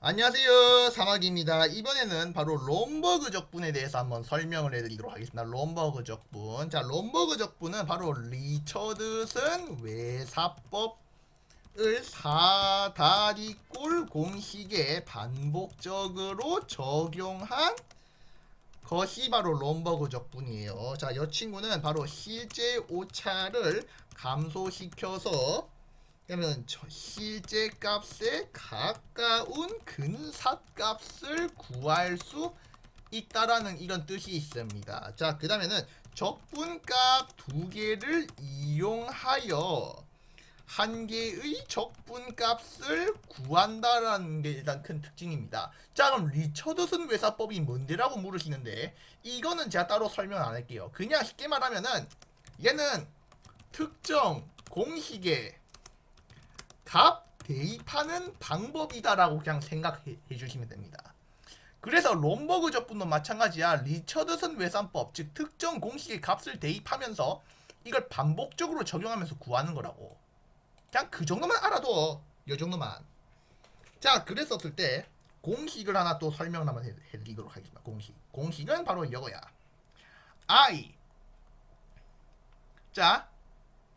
안녕하세요, 사막입니다. 이번에는 바로 롬버그 적분에 대해서 한번 설명을 해드리도록 하겠습니다. 롬버그 적분. 자, 롬버그 적분은 바로 리처드슨 외사법을 사다리꼴 공식에 반복적으로 적용한 것이 바로 롬버그 적분이에요. 자, 이 친구는 바로 실제 오차를 감소시켜서 그러면 실제 값에 가까운 근사값을 구할 수 있다라는 이런 뜻이 있습니다. 자, 그 다음에는 적분값 두 개를 이용하여 한 개의 적분값을 구한다라는 게 일단 큰 특징입니다. 자, 그럼 리처드슨 외사법이 뭔데라고 물으시는데 이거는 제가 따로 설명 안 할게요. 그냥 쉽게 말하면은 얘는 특정 공식에 값 대입하는 방법이다라고 그냥 생각해 주시면 됩니다. 그래서 롬버그 적분도 마찬가지야. 리처드슨 외산법, 즉 특정 공식의 값을 대입하면서 이걸 반복적으로 적용하면서 구하는 거라고. 그냥 그 정도만 알아도 이 정도만. 자, 그랬었을 때 공식을 하나 또 설명을 한번 해드리도록 하겠습니다. 공식은 바로 이거야. I. 자,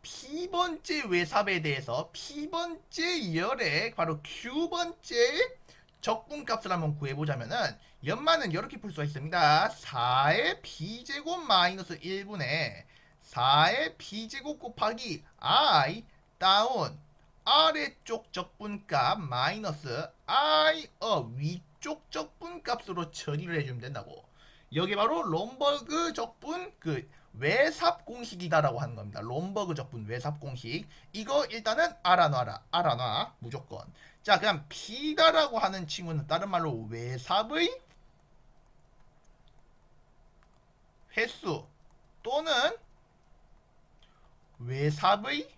P번째 외삽에 대해서 P번째 열의 바로 Q번째 적분값을 한번 구해보자면은 연마는 이렇게 풀 수가 있습니다. 4의 B제곱 마이너스 1분의 4의 B제곱 곱하기 I 다운 아래쪽 적분값 마이너스 I의 위쪽 적분값으로 처리를 해주면 된다고. 여기 바로 롬버그 적분 외삽 공식이다라고 하는 겁니다. 롬버그 적분 외삽 공식. 이거 일단은 알아놔 무조건. 자, 그럼 P다라고 하는 친구는 다른 말로 외삽의 횟수 또는 외삽의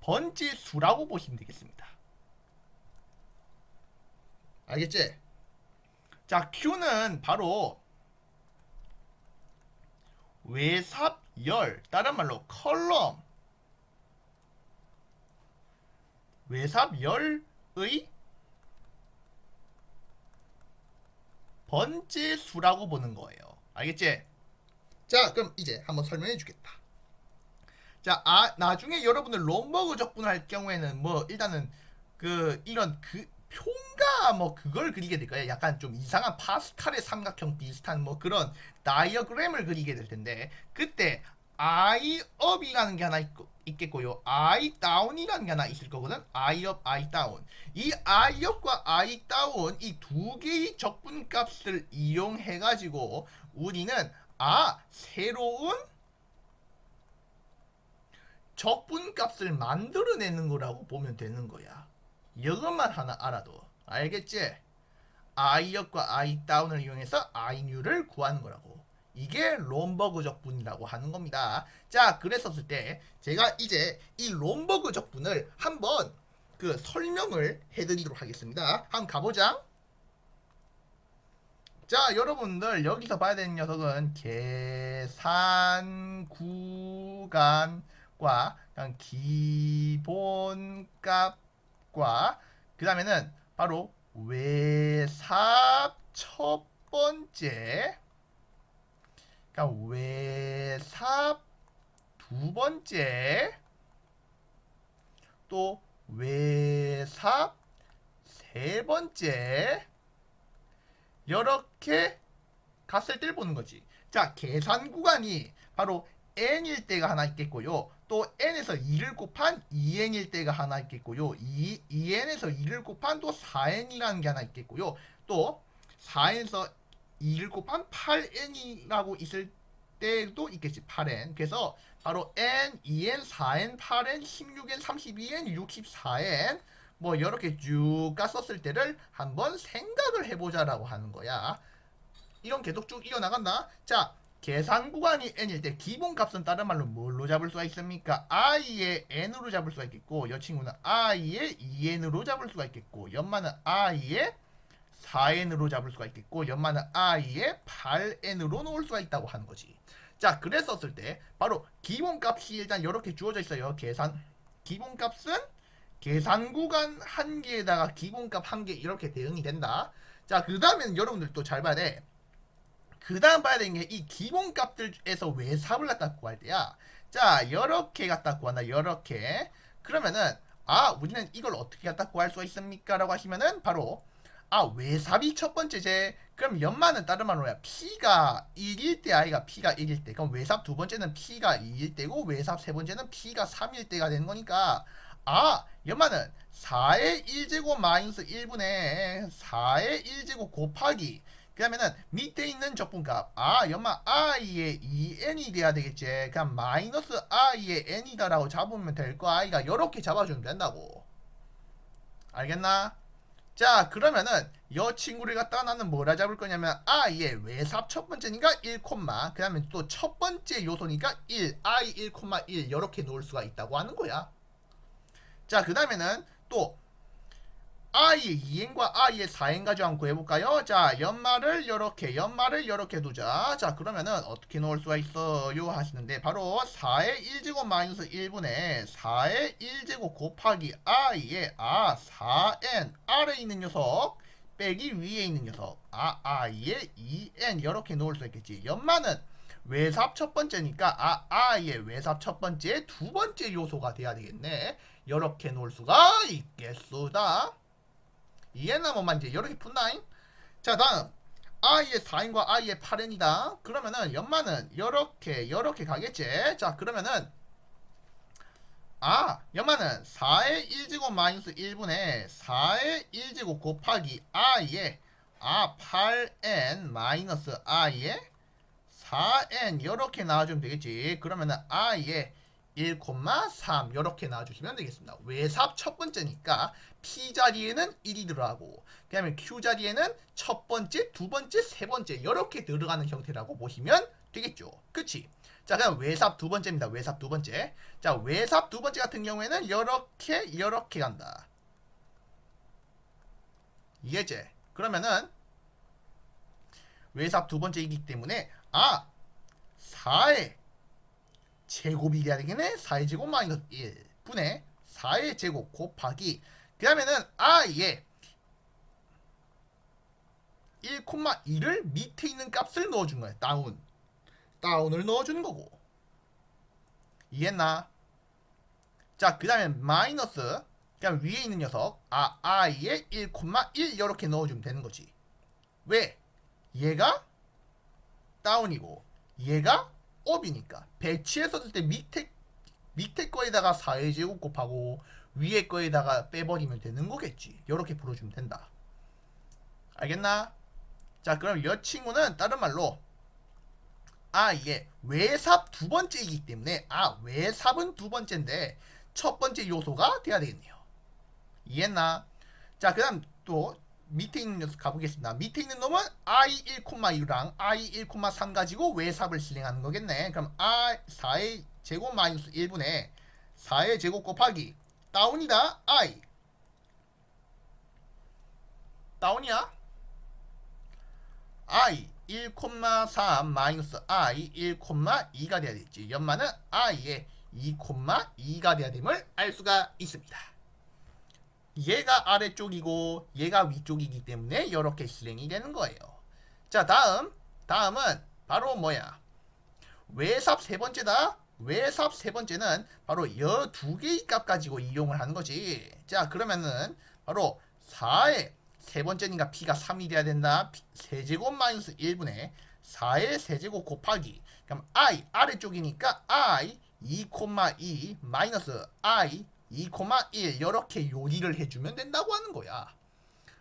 번지수라고 보시면 되겠습니다. 알겠지? 자, Q는 바로 외삽열, 다른 말로 컬럼 외삽열의 번지수라고 보는 거예요. 알겠지? 자, 그럼 이제 한번 설명해 주겠다. 자, 나중에 여러분들 롬버그 적분을 할 경우에는 뭐 일단은 이런 표가 뭐 그걸 그리게 될 거예요. 약간 좀 이상한 파스칼의 삼각형 비슷한 뭐 그런 다이어그램을 그리게 될 텐데 그때 I up이라는 게 하나 있겠고요. I down이라는 게 하나 있을 거거든. I up, I down. 이 I up과 I down 이 두 개의 적분값을 이용해 가지고 우리는 새로운 적분값을 만들어내는 거라고 보면 되는 거야. 이것만 하나 알아도 알겠지? I역과 I다운을 이용해서 I뉴를 구하는 거라고. 이게 롬버그 적분이라고 하는 겁니다. 자, 그랬었을 때 제가 이제 이 롬버그 적분을 한번 설명을 해드리도록 하겠습니다. 한번 가보자. 자, 여러분들 여기서 봐야 되는 녀석은 계산 구간과 기본값 그 다음에는 바로 외삽 첫 번째, 외삽 두 번째, 또 외삽 세 번째, 이렇게 갔을 때를 보는 거지. 자, 계산 구간이 바로 n일 때가 하나 있겠고요. 또 n에서 2를 곱한 2n일 때가 하나 있겠고요. 2n에서 2를 곱한 또 4n이라는 게 하나 있겠고요. 또 4n에서 2를 곱한 8n이라고 있을 때도 있겠지. 8n. 그래서 바로 n, 2n, 4n, 8n, 16n, 32n, 64n 뭐 이렇게 쭉 갔었을 때를 한번 생각을 해보자라고 하는 거야. 이런 계속 쭉 이어나간다. 자, 계산 구간이 n일 때 기본값은 다른 말로 뭘로 잡을 수가 있습니까? i의 n으로 잡을 수가 있겠고 이 친구는 i의 2n으로 잡을 수가 있겠고 연마는 i의 4n으로 잡을 수가 있겠고 연마는 i의 8n으로 놓을 수가 있다고 하는 거지. 자, 그랬었을 때 바로 기본값이 일단 이렇게 주어져 있어요. 기본값은 계산 구간 한 개에다가 기본값 한 개 이렇게 대응이 된다. 자, 그 다음에는 여러분들 또 잘 봐야 돼. 그 다음 봐야 되는 게 이 기본값들에서 외삽을 갖다 구할 때야. 자, 이렇게 갖다 구한다. 이렇게. 그러면은 우리는 이걸 어떻게 갖다 구할 수가 있습니까? 라고 하시면은 바로 외삽이 첫 번째제. 그럼 연마는 다른 말로 뭐야? P가 1일 때 I가 P가 1일 때. 그럼 외삽 두 번째는 P가 2일 때고 외삽 세 번째는 P가 3일 때가 되는 거니까 연마는 4의 1제곱 마이너스 1분의 4의 1제곱 곱하기 그러면은 밑에 있는 적분값 연마 i의 2n이 돼야 되겠지. 그냥 마이너스 i의 n이다라고 잡으면 될 거 i가 이렇게 잡아주면 된다고. 알겠나? 자, 그러면은 이 친구를 갖다가 나는 뭐라 잡을 거냐면 i의 외삽 첫 번째니까 1, 그 다음에 또 첫 번째 요소니까 1, i 1,1 이렇게 놓을 수가 있다고 하는 거야. 자, 그 다음에는 또 i의 2n과 i의 4n 가지고 한번 구해볼까요? 자, 연말을 이렇게 두자. 자, 그러면은 어떻게 놓을 수가 있어요? 하시는데 바로 4의 1제곱 마이너스 1분의 4의 1제곱 곱하기 i의 4n 아래에 있는 녀석 빼기 위에 있는 녀석 i의 2n 이렇게 놓을 수 있겠지. 연마는 외삽 첫 번째니까 i의 외삽 첫 번째 두 번째 요소가 돼야 되겠네. 이렇게 놓을 수가 있겠수다. 이해나 뭐만 이제 이렇게 푼다잉. 자, 다음 i의 4n과 i의 8n이다. 그러면은 연마는 이렇게 가겠지. 자, 그러면은 연마는 4의 1제곱 마이너스 1분의 4의 1제곱 곱하기 i의 8n 마이너스 i의 4n 이렇게 나와주면 되겠지. 그러면은 i의 1,3 이렇게 나와주시면 되겠습니다. 외삽 첫 번째니까 P 자리에는 1이 들어가고 그 다음에 Q 자리에는 첫 번째, 두 번째, 세 번째 이렇게 들어가는 형태라고 보시면 되겠죠. 그치? 자, 그럼 외삽 두 번째입니다. 외삽 두 번째. 자, 외삽 두 번째 같은 경우에는 이렇게 간다. 이해지? 그러면은 외삽 두 번째이기 때문에 4의 제곱이 돼야 되겠네. 4의 제곱 마이너스 1분의 4의 제곱 곱하기 그 다음에는 i의 1,2를 밑에 있는 값을 넣어준 거야. 다운을 넣어주는 거고. 이해했나? 자, 그 다음에 마이너스 그냥 위에 있는 녀석 i의 1,1 이렇게 넣어주면 되는 거지. 왜? 얘가 다운이고 얘가 업이니까 배치해서 쓸 때 밑에 거에다가 4의 제곱 곱하고 위에 거에다가 빼버리면 되는 거겠지. 이렇게 풀어주면 된다. 알겠나? 자, 그럼 이 친구는 다른 말로 이게 외삽 두 번째이기 때문에 외삽은 두 번째인데 첫 번째 요소가 돼야 되겠네요. 이해했나? 자, 그 다음 또 밑에 있는 녀석 가보겠습니다. 밑에 있는 놈은 i 1,2랑 i 1,3 가지고 외삽을 실행하는 거겠네. 그럼 4의 제곱 마이너스 1분의 4의 제곱 곱하기 다운이다. i 다운이야. i 1,3 마이너스 i 1,2가 돼야 되겠지. 연마는 i의 2,2가 돼야 됨을 알 수가 있습니다. 얘가 아래쪽이고 얘가 위쪽이기 때문에 이렇게 실행이 되는 거예요. 자, 다음은 바로 뭐야? 외삽 세 번째다. 외삽 세 번째는 바로 이 두 개의 값 가지고 이용을 하는 거지. 자, 그러면은 바로 4의 세 번째니까 P가 3이 돼야 된다. 세제곱 마이너스 1분의 4의 세제곱 곱하기 그럼 I 아래쪽이니까 I 2,2 마이너스 I 2,1 이렇게 요리를 해주면 된다고 하는 거야.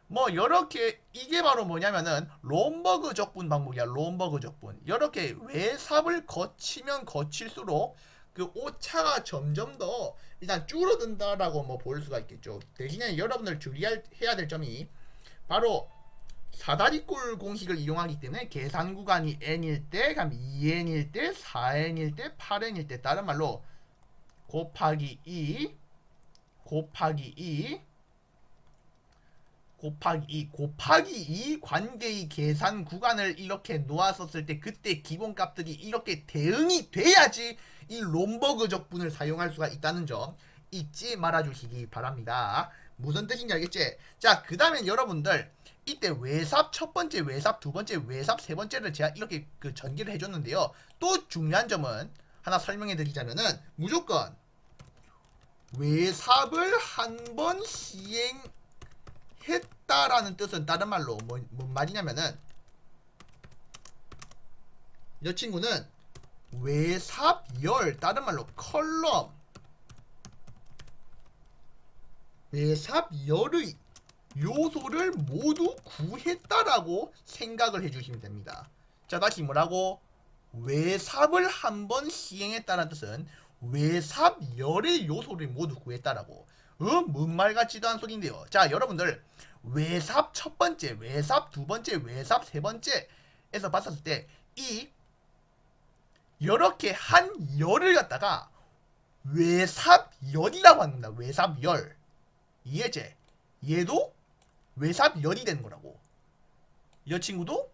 뭐 이렇게 이게 바로 뭐냐면은 롬버그 적분 방법이야. 롬버그 적분. 이렇게 외삽을 거치면 거칠수록 그 오차가 점점 더 일단 줄어든다라고 뭐 볼 수가 있겠죠. 대신에 여러분들 주의해야 될 점이 바로 사다리꼴 공식을 이용하기 때문에 계산 구간이 n일 때, 그럼 2n일 때, 4n일 때, 8n일 때 다른 말로 곱하기 2 관계의 계산 구간을 이렇게 놓았었을 때 그때 기본값들이 이렇게 대응이 돼야지 이 롬버그 적분을 사용할 수가 있다는 점 잊지 말아주시기 바랍니다. 무슨 뜻인지 알겠지? 자, 그 다음에 여러분들 이때 외삽 첫 번째, 외삽 두 번째, 외삽 세 번째를 제가 이렇게 전개를 해줬는데요. 또 중요한 점은 하나 설명해 드리자면은 무조건 외삽을 한 번 시행했다라는 뜻은 다른 말로 뭔 말이냐면은 이 친구는 외삽열, 다른 말로 컬럼, 외삽열의 요소를 모두 구했다라고 생각을 해주시면 됩니다. 자, 다시 뭐라고? 외삽을 한 번 시행했다는 뜻은 외삽열의 요소를 모두 구했다라고. 뭔 말 같지도 않은 소리인데요. 자, 여러분들 외삽 첫 번째, 외삽 두 번째, 외삽 세 번째에서 봤었을 때 이 이렇게 한 열을 갖다가 외삽열이라고 합니다. 외삽열. 이해제? 얘도 외삽열이 되는 거라고. 이 친구도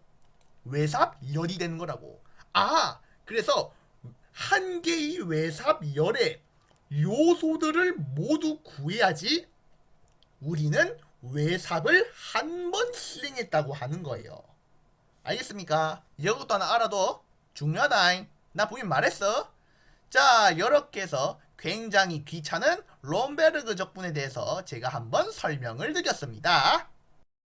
외삽열이 되는 거라고. 아, 그래서 한 개의 외삽열의 요소들을 모두 구해야지 우리는 외삽을 한 번 실행했다고 하는 거예요. 알겠습니까? 이것도 하나 알아도 중요하다. 나 분명히 말했어. 자, 이렇게 해서 굉장히 귀찮은 롬베르그 적분에 대해서 제가 한번 설명을 드렸습니다.